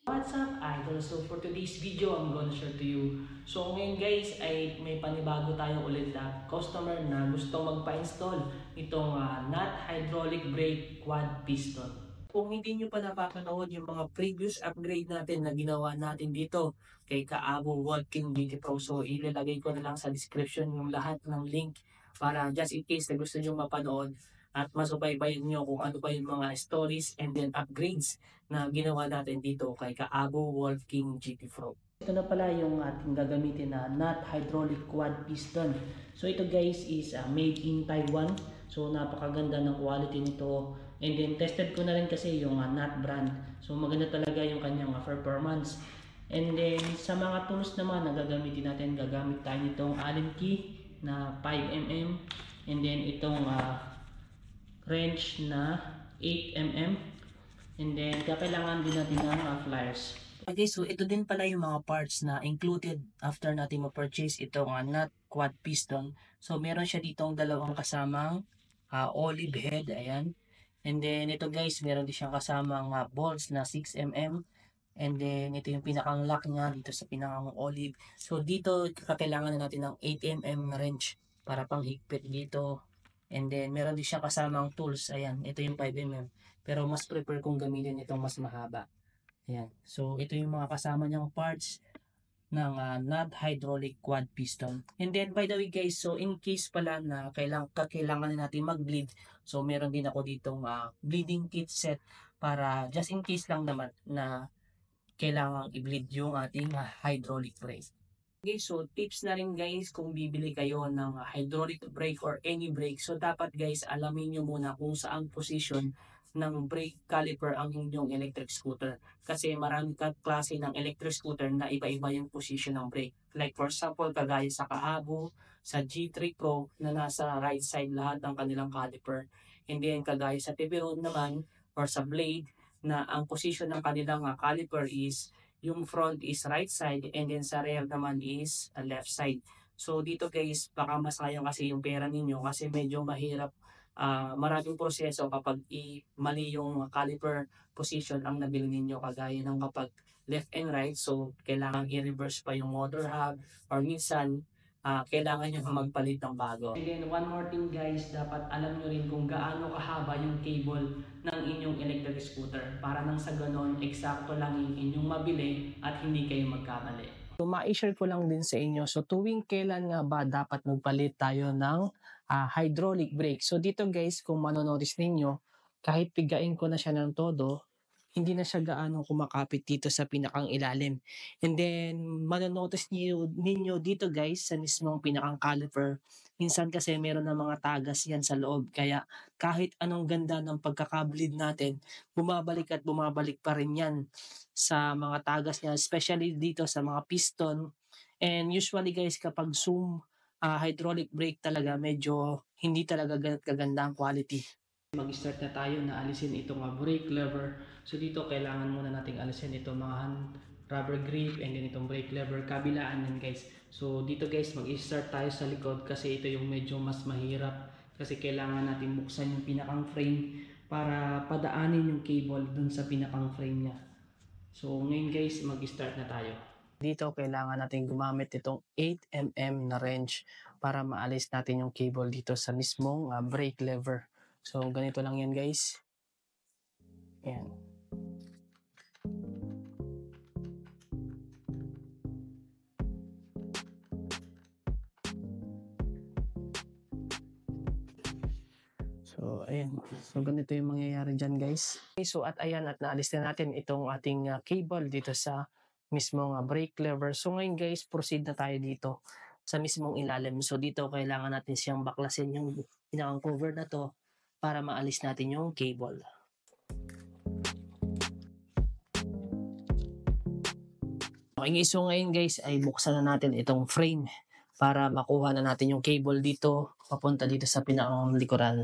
What's up, idol? So for today's video, I'm gonna share to you. So ngayon guys, ay may panibago tayo ulit na customer na gusto magpa-install itong NOT hydraulic brake quad piston. Kung hindi nyo pa napapanood yung mga previous upgrade natin na ginawa natin dito kay Kaabo Walking GT Pro, so ilalagay ko na lang sa description yung lahat ng link para just in case na gusto nyo mapanood at masubaybayan nyo kung ano pa yung mga stories and then upgrades na ginawa natin dito kay Kaabo Wolf King GT Pro. Ito na pala yung ating gagamitin na NOT hydraulic quad piston. So ito guys is made in Taiwan. So napakaganda ng quality nito. And then tested ko na rin kasi yung NOT brand. So maganda talaga yung kanyang performance. And then sa mga tools naman na gagamitin natin, gagamit tayo nitong Allen key na 5mm. And then itong wrench na 8mm. And then kakailangan din natin ng pliers. Okay, so ito din pala yung mga parts na included after natin ma-purchase itong NOT quad piston. So meron siya ditong dalawang kasamang olive head, ayan. And then ito guys, meron din siyang kasamang bolts na 6mm. And then ito yung pinakang lock niya dito sa pinakang olive. So dito kakailangan na natin ng 8mm na wrench para panghigpit dito. And then meron din siyang kasamang tools, ayan. Ito yung 5mm. Pero mas prefer kong gamitin itong mas mahaba. Ayan. So ito yung mga kasama niyang parts ng NOT hydraulic quad piston. And then by the way guys, so in case pala na kailangan na natin mag-bleed, so meron din ako ditong bleeding kit set para just in case lang naman na kailangan i-bleed yung ating hydraulic brake. Okay, so tips na rin guys kung bibili kayo ng hydraulic brake or any brake. So dapat guys, alamin nyo muna kung saan position ng brake caliper ang inyong electric scooter. Kasi maraming klase ng electric scooter na iba-iba yung position ng brake. Like for example, kagaya sa Kaabo, sa G3 Pro na nasa right side lahat ng kanilang caliper. And then kagaya sa Tiburon naman or sa Blade na ang position ng kanilang caliper is yung front is right side and then sa rear naman is left side. So dito guys, baka masayang kasi yung pera ninyo kasi medyo mahirap, maraming proseso kapag mali yung caliper position ang nabili ninyo kagaya ng kapag left and right. So kailangan i-reverse pa yung motor hub or minsan kailangan nyo magpalit ng bago. And then one more thing guys, dapat alam nyo rin kung gaano kahaba yung cable ng inyong electric scooter para nang sa ganon, eksakto lang yung inyong mabili at hindi kayo magkamali. So ma-share ko lang din sa inyo, so tuwing kailan nga ba dapat magpalit tayo ng hydraulic brake. So dito guys, kung manonotice ninyo, kahit pigain ko na siya ng todo, hindi na siya gaano kumakapit dito sa pinakang ilalim. And then, manonotice ninyo dito guys, sa mismong pinakang caliper, minsan kasi meron ng mga tagas yan sa loob. Kaya kahit anong ganda ng pagkakableed natin, bumabalik at bumabalik pa rin yan sa mga tagas niya, especially dito sa mga piston. And usually guys, kapag zoom hydraulic brake talaga, medyo hindi talaga kaganda ang quality. Mag-start na tayo na alisin itong brake lever. So dito kailangan muna nating alisin itong mga rubber grip and then itong brake lever kabilaan yan guys. So dito guys, mag-start tayo sa likod kasi ito yung medyo mas mahirap kasi kailangan natin buksan yung pinakang frame para padaanin yung cable dun sa pinakang frame niya. So ngayon guys, mag-start na tayo. Dito kailangan natin gumamit itong 8mm na wrench para maalis natin yung cable dito sa mismong brake lever. So, ganito lang yan guys. Ayan. So, ayan. So, ganito yung mangyayari dyan guys. Okay, so, at ayan, at naalis na natin itong ating cable dito sa mismong brake lever. So, ngayon guys, proceed na tayo dito sa mismong ilalim. So, dito kailangan natin siyang baklasin yung pinakang cover na to para maalis natin yung cable. Okay, so ngayon guys ay buksan na natin itong frame para makuha na natin yung cable dito papunta dito sa pinakang likuran.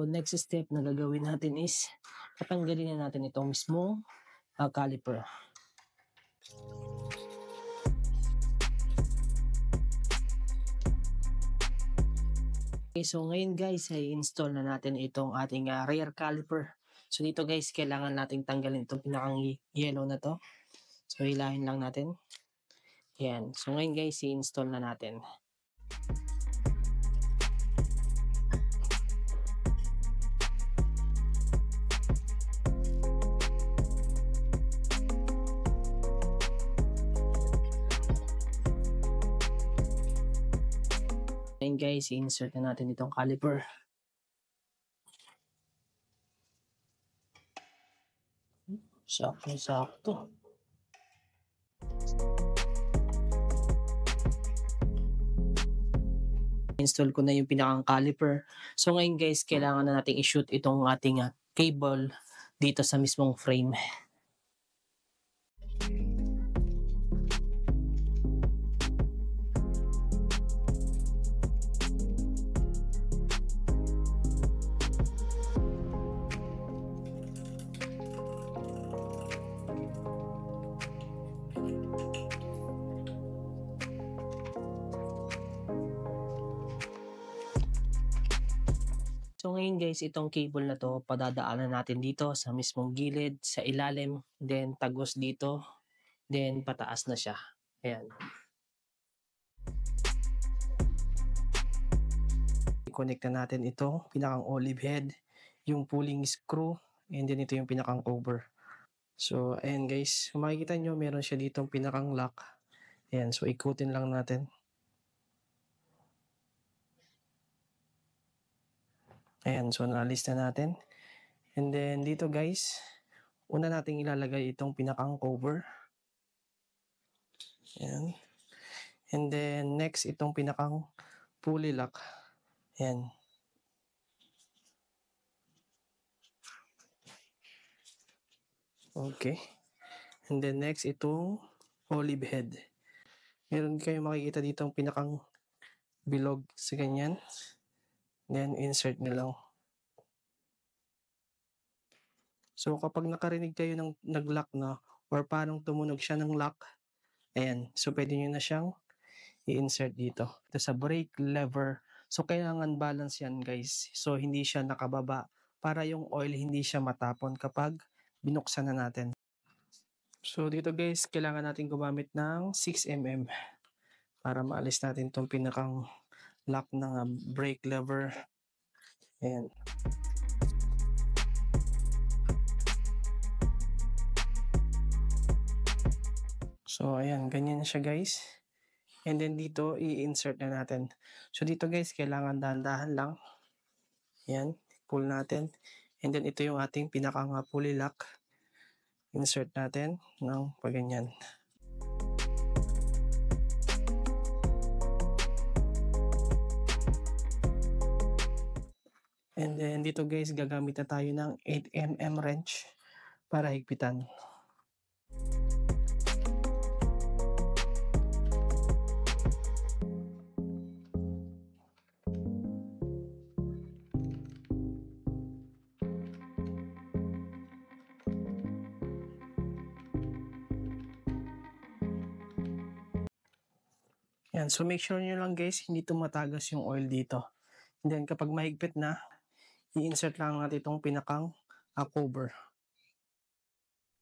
So next step na gagawin natin is tatanggalin na natin itong mismong caliper. Okay, so ngayon guys ay install na natin itong ating rear caliper. So dito guys kailangan nating tanggalin itong pinakang yellow na to. So hilahin lang natin. Yan. So ngayon guys i-install na natin. Ngayon guys, i-insert na natin itong caliper. Sakto. Install ko na yung pinakang caliper. So ngayon guys, kailangan na nating i-shoot itong ating cable dito sa mismong frame. So ngayon guys, itong cable na to, padadaanan natin dito sa mismong gilid, sa ilalim, then tagos dito, then pataas na siya. Ayan. I-connect na natin itong pinakang olive head, yung pulling screw, and then ito yung pinakang cover. So ayan guys, kung makikita nyo, meron siya ditong pinakang lock. Ayan, so ikutin lang natin. Ayan, so naalis na natin. And then dito guys, una nating ilalagay itong pinakang cover. Ayan. And then next itong pinakang pulley lock. Ayan. Okay. And then next itong olive head. Meron kayo makikita dito ang pinakang bilog sa ganyan. Then insert nyo lang. So kapag nakarinig kayo ng nag-lock na or parang tumunog siya ng lock, ayan. So pwede nyo na siyang i-insert dito. Ito sa brake lever. So kailangan balance yan guys. So hindi siya nakababa para yung oil hindi siya matapon kapag binuksan na natin. So dito guys, kailangan natin gumamit ng 6mm para maalis natin itong pinakang lock ng brake lever. Ayan. So ayan, ganyan siya guys. And then dito, i-insert na natin. So dito guys, kailangan dahan-dahan lang. Ayan, pull natin. And then ito yung ating pinakang pulley lock. Insert natin ng paganyan. And then dito guys, gagamit na tayo ng 8mm wrench para higpitan. Yan, so make sure nyo lang guys, hindi tumatagas yung oil dito. And then kapag mahigpit na, i-insert lang natin itong pinakang cover.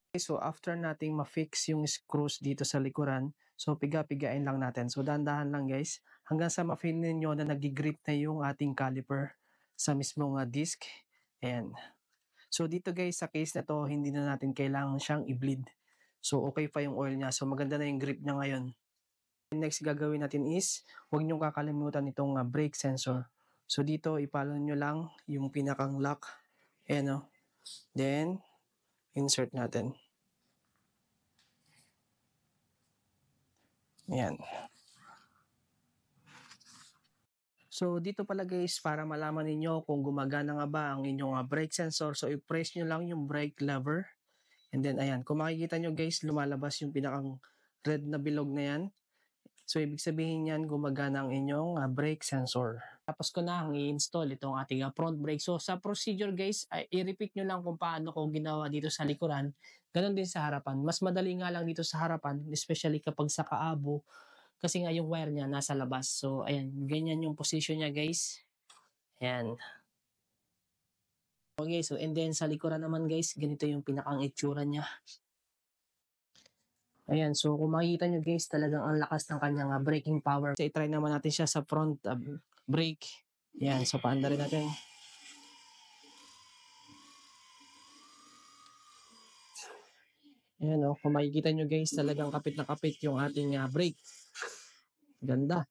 Okay, so after nating ma-fix yung screws dito sa likuran, so piga-pigain lang natin. So dahan-dahan lang guys, hanggang sa ma-feel ninyo na nag-grip na yung ating caliper sa mismong disc. Ayan. So dito guys, sa case na to, hindi na natin kailangan siyang i-bleed. So okay pa yung oil niya. So maganda na yung grip niya ngayon. Next gagawin natin is, huwag nyo kakalimutan itong brake sensor. So dito, ipalo nyo lang yung pinakang lock. Ayan o. Then, insert natin. Ayan. So dito pala guys, para malaman ninyo kung gumagana nga ba ang inyong brake sensor. So i-press nyo lang yung brake lever. And then ayan, kung makikita nyo guys, lumalabas yung pinakang red na bilog na yan. So ibig sabihin yan, gumagana ang inyong brake sensor. Tapos ko na i-install itong ating front brake. So sa procedure guys, ay i-repeat nyo lang kung paano ko ginawa dito sa likuran. Ganon din sa harapan. Mas madali nga lang dito sa harapan, especially kapag sa kaabo, kasi nga yung wire niya nasa labas. So ayan, ganyan yung position niya guys. Ayan. Okay, so and then sa likuran naman guys, ganito yung pinakang itsura niya. Ayan, so kung makikita nyo guys, talagang ang lakas ng kanyang braking power. So i-try naman natin siya sa front brake. Ayan, so paanda rin natin. Ayan o, kung makikita nyo guys, talagang kapit na kapit yung ating brake. Ganda.